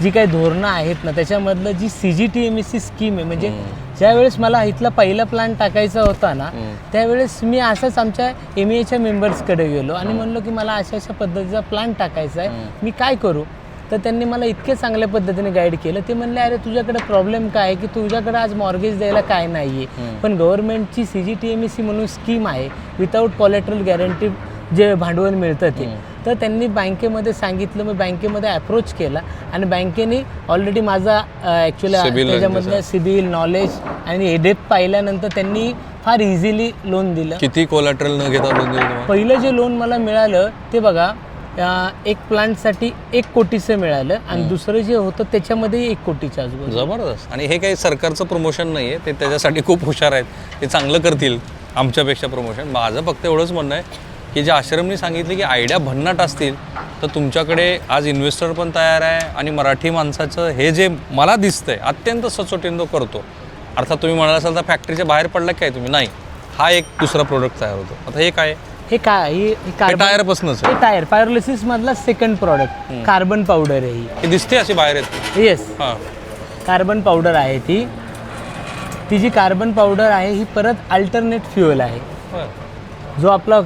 जी काही धोरणं आहेत ना त्याच्यामधलं जी CGTMSE स्कीम आहे, म्हणजे ज्यावेळेस मला इथला पहिला प्लान टाकायचा होता ना त्यावेळेस मी असंच आमच्या MEAच्या मेंबर्सकडे गेलो आणि म्हणलो की मला अशा पद्धतीचा प्लान टाकायचा आहे, मी काय करू? तर त्यांनी मला इतके चांगल्या पद्धतीने गाईड केलं. ते म्हणले अरे तुझ्याकडे प्रॉब्लेम काय आहे की तुझ्याकडे आज मॉर्गेज द्यायला काय नाही आहे, पण गव्हर्नमेंटची CGTMSE म्हणून स्कीम आहे, विदाऊट कॉलेटरल गॅरंटी जे भांडवल मिळतं ते. तर त्यांनी बँकेमध्ये सांगितलं, मी बँकेमध्ये अप्रोच केला आणि बँकेने ऑलरेडी माझा ॲक्च्युली त्याच्यामधलं सिबिल नॉलेज आणि डेप्थ पाहिल्यानंतर त्यांनी फार इझिली लोन दिलं. किती कोलॅटरल न घेता लोन दिलं? पहिलं जे लोन मला मिळालं ते बघा, एक प्लांटसाठी 1 कोटीचं मिळालं आणि दुसरं जे होतं त्याच्यामध्ये 1 कोटीच्या आजूबाजू. जबरदस्त. आणि हे काही सरकारचं प्रमोशन नाही आहे, ते त्याच्यासाठी खूप हुशार आहेत, ते चांगलं करतील आमच्यापेक्षा प्रमोशन. माझं फक्त एवढंच म्हणणं आहे की जे आश्रमनी सांगितले की आयडिया भन्नाट असतील तर तुमच्याकडे आज इन्व्हेस्टर पण तयार आहे आणि मराठी माणसाचं हे जे मला दिसतंय अत्यंत सचोटीने तो करतो. अर्थात तुम्ही म्हणाला असाल तर फॅक्टरीच्या बाहेर पडला काय तुम्ही? नाही, हा एक दुसरा प्रोडक्ट तयार होतो. आता हे काय? हे टायरपासूनच हे टायर पायरोलिसिस मधला सेकंड प्रॉडक्ट कार्बन पावडर आहे. ही दिसते अशी बाहेर येते. येस. हां, कार्बन पावडर आहे ती जी कार्बन पावडर आहे ही परत अल्टरनेट फ्युएल आहे. जो आपला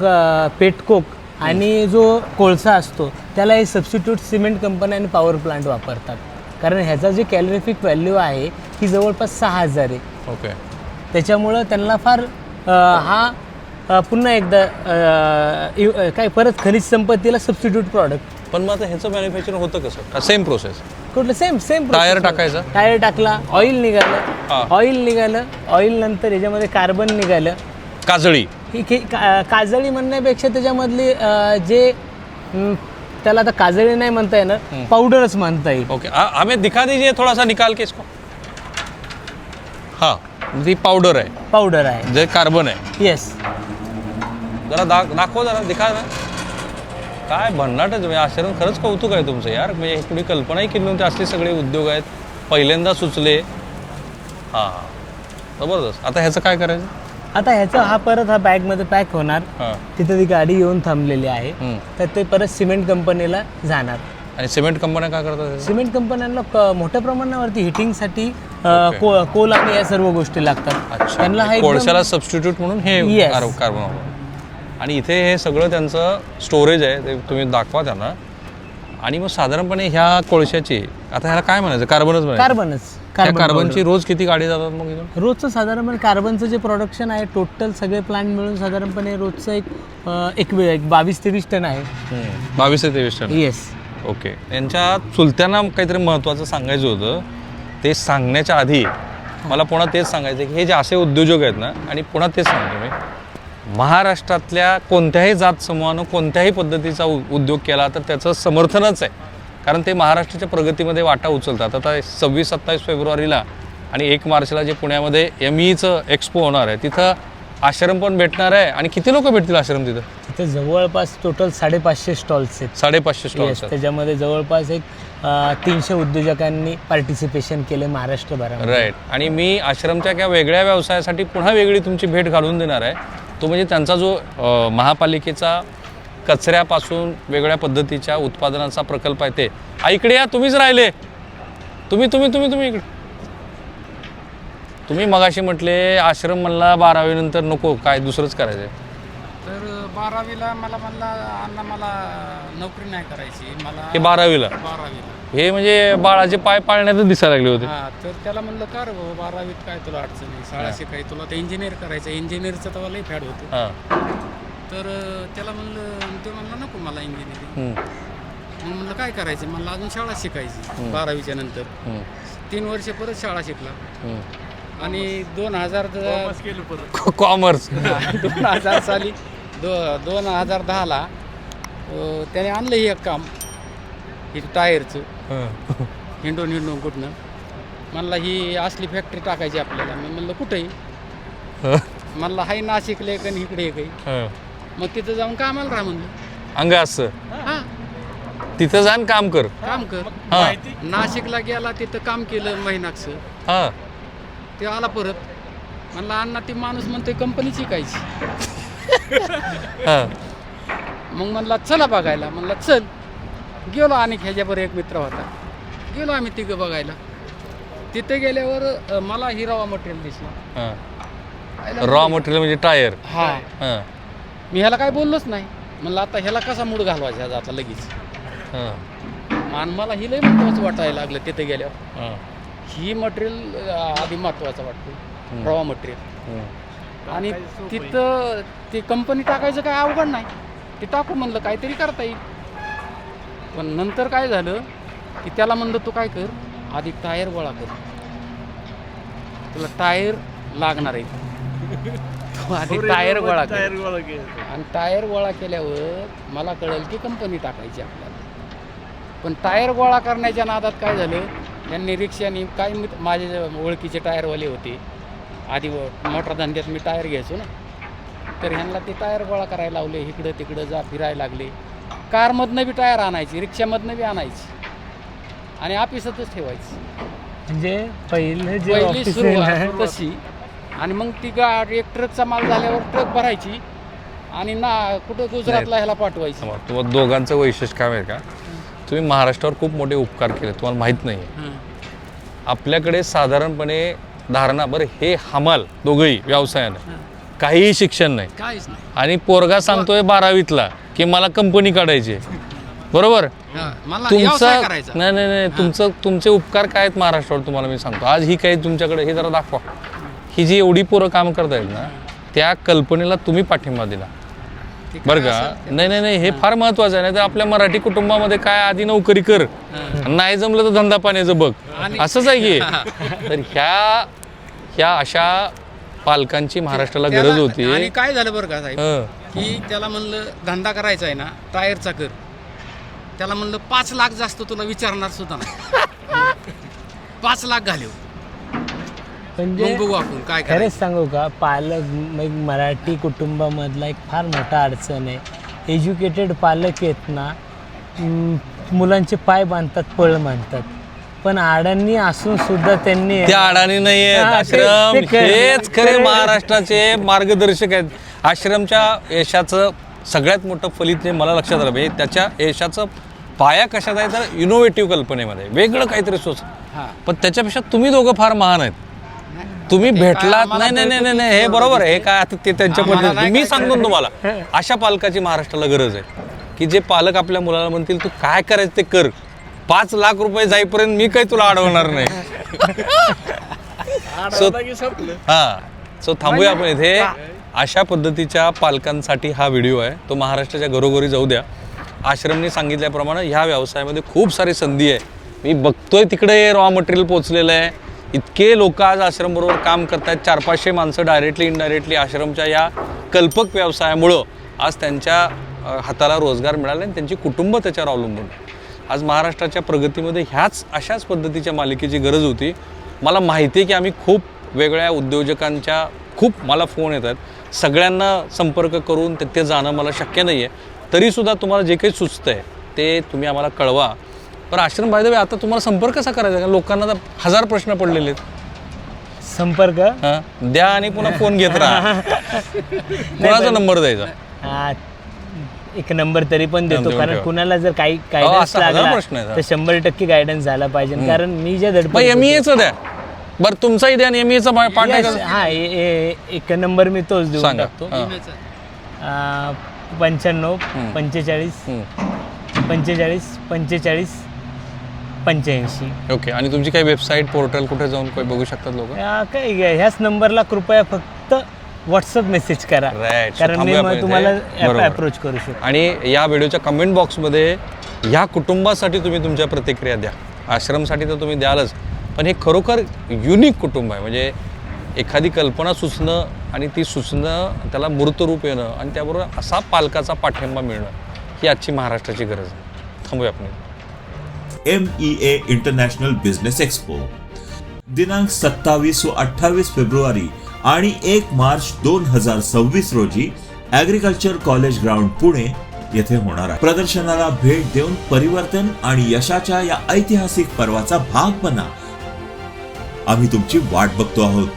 पेटकोक आणि जो कोळसा असतो त्याला हे सबस्टिट्यूट सिमेंट कंपनी आणि पॉवर प्लांट वापरतात. कारण ह्याचा जे कॅलरिफिक व्हॅल्यू आहे ही जवळपास 6000 आहे. ओके. त्याच्यामुळं त्यांना फार पुन्हा एकदा काय परत खनिज संपत्तीला सबस्टिट्यूट प्रॉडक्ट. पण मग आता ह्याचं मॅन्युफॅक्चरिंग होतं कसं? Same process. कुठलं सेम टायर टाकायचा, टायर टाकला, ऑइल हा. निघालं, ऑइल नंतर याच्यामध्ये कार्बन निघालं. काजळी. ही काजळी म्हणण्यापेक्षा त्याच्यामधली जे त्याला आता काजळी नाही म्हणता येणार, पावडरच म्हणता येईल. ओके. हमें दिखा दीजिए थोड़ा सा निकाल के इसको. हाँ, ती पावडर आहे जे कार्बन आहे. येस. जरा दाखव, जरा दिखा ना. काय भन्नाटच म्हणजे आश्रम. खरंच कौतुक आहे तुमचं यार. म्हणजे कुणी कल्पनाही केली नव्हती असले सगळे उद्योग आहेत, पहिल्यांदा सुचले. हां, जबरदस्त. आता ह्याचं काय करायचं? आता ह्याचा परत बॅगमध्ये पॅक होणार. हां. तिथं ती गाडी येऊन थांबलेली आहे. तर ते परत सिमेंट कंपनीला जाणार. आणि सिमेंट कंपन्या काय करतात? सिमेंट कंपन्यांना मोठ्या प्रमाणावरती हिटिंगसाठी कोल आणि या सर्व गोष्टी लागतात. त्यांना हा कोळशाला सबस्टिट्यूट म्हणून हे कार्बन. आणि इथे हे सगळं त्यांचं स्टोरेज आहे, ते तुम्ही दाखवा त्यांना. आणि मग साधारणपणे ह्या कोळशाची आता ह्याला काय म्हणायचं? कार्बनच. कार्बनची रोज किती गाडी जातात मग इथून? रोजचं साधारणपणे कार्बनचं जे प्रोडक्शन आहे टोटल सगळे प्लांट मिळून साधारणपणे रोजचं एक 22-23 टन आहे. 22 ते 23 टन. येस. ओके. यांच्या चुलत्यांना काहीतरी महत्त्वाचं सांगायचं होतं. ते सांगण्याच्या आधी मला पुन्हा तेच सांगायचं की हे जे असे उद्योजक आहेत ना, आणि पुन्हा तेच सांगतो मी, महाराष्ट्रातल्या कोणत्याही जात समूहानं कोणत्याही पद्धतीचा उद्योग केला तर त्याचं समर्थनच आहे. कारण ते महाराष्ट्राच्या प्रगतीमध्ये वाटा उचलतात. आता 26-27 फेब्रुवारीला आणि 1 मार्चला जे पुण्यामध्ये MEचं एक्सपो होणार आहे, तिथं आश्रम पण भेटणार आहे. आणि किती लोक भेटतील आश्रम तिथं? तिथे जवळपास टोटल 550 स्टॉल्स आहेत. 550 स्टॉल्स. त्याच्यामध्ये जवळपास 300 उद्योजकांनी पार्टिसिपेशन केले महाराष्ट्रभरामध्ये. राईट. आणि मी आश्रमच्या किंवा वेगळ्या व्यवसायासाठी पुन्हा वेगळी तुमची भेट घालून देणार आहे. तो म्हणजे त्यांचा जो महापालिकेचा कचऱ्यापासून वेगळ्या पद्धतीच्या उत्पादनाचा प्रकल्प आहे ते. इकडे या, तुम्हीच राहिले. तुम्ही इकडे. तुम्ही मगाशी म्हटले आश्रम म्हणला 12वी नंतर नको, काय दुसरंच करायचं. तर 12वीला म्हणला अण्णा मला नोकरी नाही करायची, मला हे 12वीला. हे म्हणजे बाळाचे पाय पाळण्यातच दिसायला लागले होते. हां. तर त्याला म्हणलं का रे भाऊ 12वीत काय तुला अडचण आहे, शाळा शिकाय, तुला तर इंजिनियर करायचं. इंजिनियरचं तर लई फॅड होतं. हां. तर त्याला म्हणलं, ते म्हणलं नको मला इंजिनिअरिंग. मग म्हणलं काय करायचं? म्हणलं अजून शाळा शिकायची 12वीच्या नंतर. 3 वर्ष परत शाळा शिकला. आणि 2000 कॉमर्स 2000 साली 2010ला त्याने आणलं हे एक काम, हे टायरचं. हिंडून कुठनं म्हणला ही असली फॅक्टरी टाकायची आपल्याला. मी म्हणलं कुठेही? म्हणला हाय नाशिकला एक आणि इकडे एक आहे. मग तिथं जाऊन कामाला राहा म्हणलं. अंग असं. हां. तिथं जाऊन काम कर. नाशिकला गेला, तिथं काम केलं महिनाकचं. हां. ते आला परत. म्हणला अण्णा ती माणूस म्हणतोय कंपनी शिकायची. मग म्हणला चला बघायला. म्हणला चल. गेलो आणि ह्याच्यावर एक मित्र होता. गेलो आम्ही तिघं बघायला. तिथे गेल्यावर मला ही रॉ मटेरियल दिसला. रॉ मटेरियल म्हणजे टायर. हा. मी ह्याला काय बोललोच नाही. म्हणलं आता ह्याला कसा मूड घालवायचा आता लगेच. आणि मला ही लई महत्वाचं वाटायला लागलं तिथे गेल्यावर. ही मटेरियल आधी महत्वाचं वाटतं, रॉ मटेरियल. आणि तिथं ते कंपनी टाकायचं काय अवघड नाही. ते टाकू म्हणलं काहीतरी करता येईल. पण नंतर काय झालं की त्याला म्हणलं तू काय कर, आधी टायर गोळा कर, तुला टायर लागणार आहे. आधी टायर गोळा कर. आणि टायर गोळा केल्यावर मला कळेल की कंपनी टाकायची आपल्याला. पण टायर गोळा करण्याच्या नादात काय झालं, त्यांनी रिक्षाने काय माझे ओळखीचे टायरवाले होते. आधी मोठ्या धंद्यात मी टायर घ्यायचो ना, तर ह्यांना ते टायर गोळा करायला लावले. इकडं तिकडं जा फिरायला लागले. कारमधनं बी टायर आणायची, रिक्षामधनं बी आणायची आणि ऑफिसातच ठेवायची. म्हणजे पहिली सुरुवात तशी. आणि मग ती गाडी एक ट्रकचा माल झाल्यावर ट्रक भरायची आणि कुठं गुजरातला ह्याला पाठवायची. तुम्हाला दोघांचं वैशिष्ट्य काय आहे का, तुम्ही महाराष्ट्रावर खूप मोठे उपकार केले, तुम्हाला माहीत नाही. आपल्याकडे साधारणपणे धारणा, बरं हे हमाल दोघंही व्यवसायानं, काहीही शिक्षण नाही काहीच नाही. आणि पोरगा सांगतोय 12वीतला की मला कंपनी काढायची आहे. बरोबर. मला व्यवसाय तुमचं करायचा. नाही तुमचे उपकार काय आहेत महाराष्ट्रावर तुम्हाला मी सांगतो. आज ही काही तुमच्याकडे हे जरा दाखवा. ही जी एवढी पोरं काम करतायत ना, त्या कल्पनेला तुम्ही पाठिंबा दिला बरं का. नाही हे फार महत्वाचं आहे. नाही तर आपल्या मराठी कुटुंबामध्ये काय आधी नोकरी कर, नाही जमलं तर धंदा पाण्याचं बघ, असंच आहे की. तर ह्या अशा पालकांची महाराष्ट्राला गरज होती. आणि काय झालं बरं का साहेब, की त्याला म्हणलं धंदा करायचा आहे ना टायरचा कर, त्याला म्हणलं 5 लाख जास्त तुला विचारणार सुद्धा नाही. 5 लाख घालव, म्हणजे मग बघू आपण काय खरंच करायचं. सांगू का, पालक एक मराठी कुटुंबामधला एक फार मोठा अडचण आहे. एज्युकेटेड पालक आहेत ना, मुलांचे पाय बांधतात, पळ बांधतात, पण अडाणी असून सुद्धा त्यांनी त्या अडाणी नाहीये. हा, आश्रम ते हेच खरे महाराष्ट्राचे मार्गदर्शक आहेत. आश्रमच्या यशाचं सगळ्यात मोठं फलित जे मला लक्षात आलं पाहिजे, त्याच्या यशाचं पाया कशात आहे तर इनोव्हेटिव्ह कल्पनेमध्ये, वेगळं काहीतरी सोच. पण त्याच्यापेक्षा तुम्ही दोघं फार महान आहेत. तुम्ही भेटलात. नाही हे बरोबर आहे. हे काय आता ते त्यांच्या पद्धतीने मी सांगतो ना तुम्हाला, अशा पालकाची महाराष्ट्राला गरज आहे की जे पालक आपल्या मुलाला म्हणतील तू काय करायचं ते कर, 5 लाख रुपये जाईपर्यंत मी काही तुला अडवणार नाही. सो थांबूया आपण इथे. अशा पद्धतीच्या पालकांसाठी हा व्हिडिओ आहे. तो महाराष्ट्राच्या घरोघरी जाऊ द्या. आश्रमने सांगितल्याप्रमाणे ह्या व्यवसायामध्ये खूप सारी संधी आहे. मी बघतोय तिकडे रॉ मटेरियल पोचलेलं आहे. इतके लोक आज आश्रमबरोबर काम करतात. 400-500 माणसं डायरेक्टली इनडायरेक्टली आश्रमच्या या कल्पक व्यवसायामुळं आज त्यांच्या हाताला रोजगार मिळाला आणि त्यांची कुटुंब त्याच्यावर अवलंबून. आज महाराष्ट्राच्या प्रगतीमध्ये अशाच पद्धतीच्या मालिकेची गरज होती. मला माहिती आहे की आम्ही खूप वेगळ्या उद्योजकांच्या मला फोन येतात. सगळ्यांना संपर्क करून ते जाणं मला शक्य नाही आहे. तरीसुद्धा तुम्हाला जे काही सुचतं आहे ते तुम्ही आम्हाला कळवा. पण आश्रम बाय द वे आता तुम्हाला संपर्क कसा करायचा, कारण लोकांना तर 1000 प्रश्न पडलेले आहेत. संपर्क द्या आणि पुन्हा फोन घेत राहा. कोणाचा नंबर द्यायचा? एक नंबर तरी पण देतो, कारण कुणाला जर काही गायडन्स लागला तर 100% गायडन्स झाला पाहिजे. कारण मी ज्या धडपड एमईएचं द्या बरं, तुमचाही द्या आणि एमईएचा पाठ. हा, एक नंबर मी तोच देऊ टाकतो. 95 45 45 45 85. ओके. आणि तुमची काही वेबसाईट पोर्टल कुठे जाऊन काही बघू शकतात लोक? काय ह्याच नंबरला कृपया फक्त व्हॉट्सअप मेसेज करा, कारण मी तुम्हाला अप्रोच करू शकतो. आणि या व्हिडिओच्या कमेंट बॉक्समध्ये ह्या कुटुंबासाठी तुम्ही तुमच्या प्रतिक्रिया द्या. आश्रमसाठी तर तुम्ही द्यालच, पण हे खरोखर युनिक कुटुंब आहे. म्हणजे एखादी कल्पना सुचणं आणि ती सुचणं, त्याला मूर्त रूप येणं आणि त्याबरोबर असा पालकाचा पाठिंबा मिळणं, ही आजची महाराष्ट्राची गरज आहे. थांबूया आपण. MEA इंटरनॅशनल बिझनेस एक्सपो दिनांक 27 व 28 फेब्रुवारी आणि 1 मार्च 2026 रोजी ॲग्रिकल्चर कॉलेज ग्राउंड पुणे येथे होणार आहे. प्रदर्शनाला भेट देऊन परिवर्तन आणि यशाच्या या ऐतिहासिक पर्वाचा भाग बना. आम्ही तुमची वाट बघतो आहोत.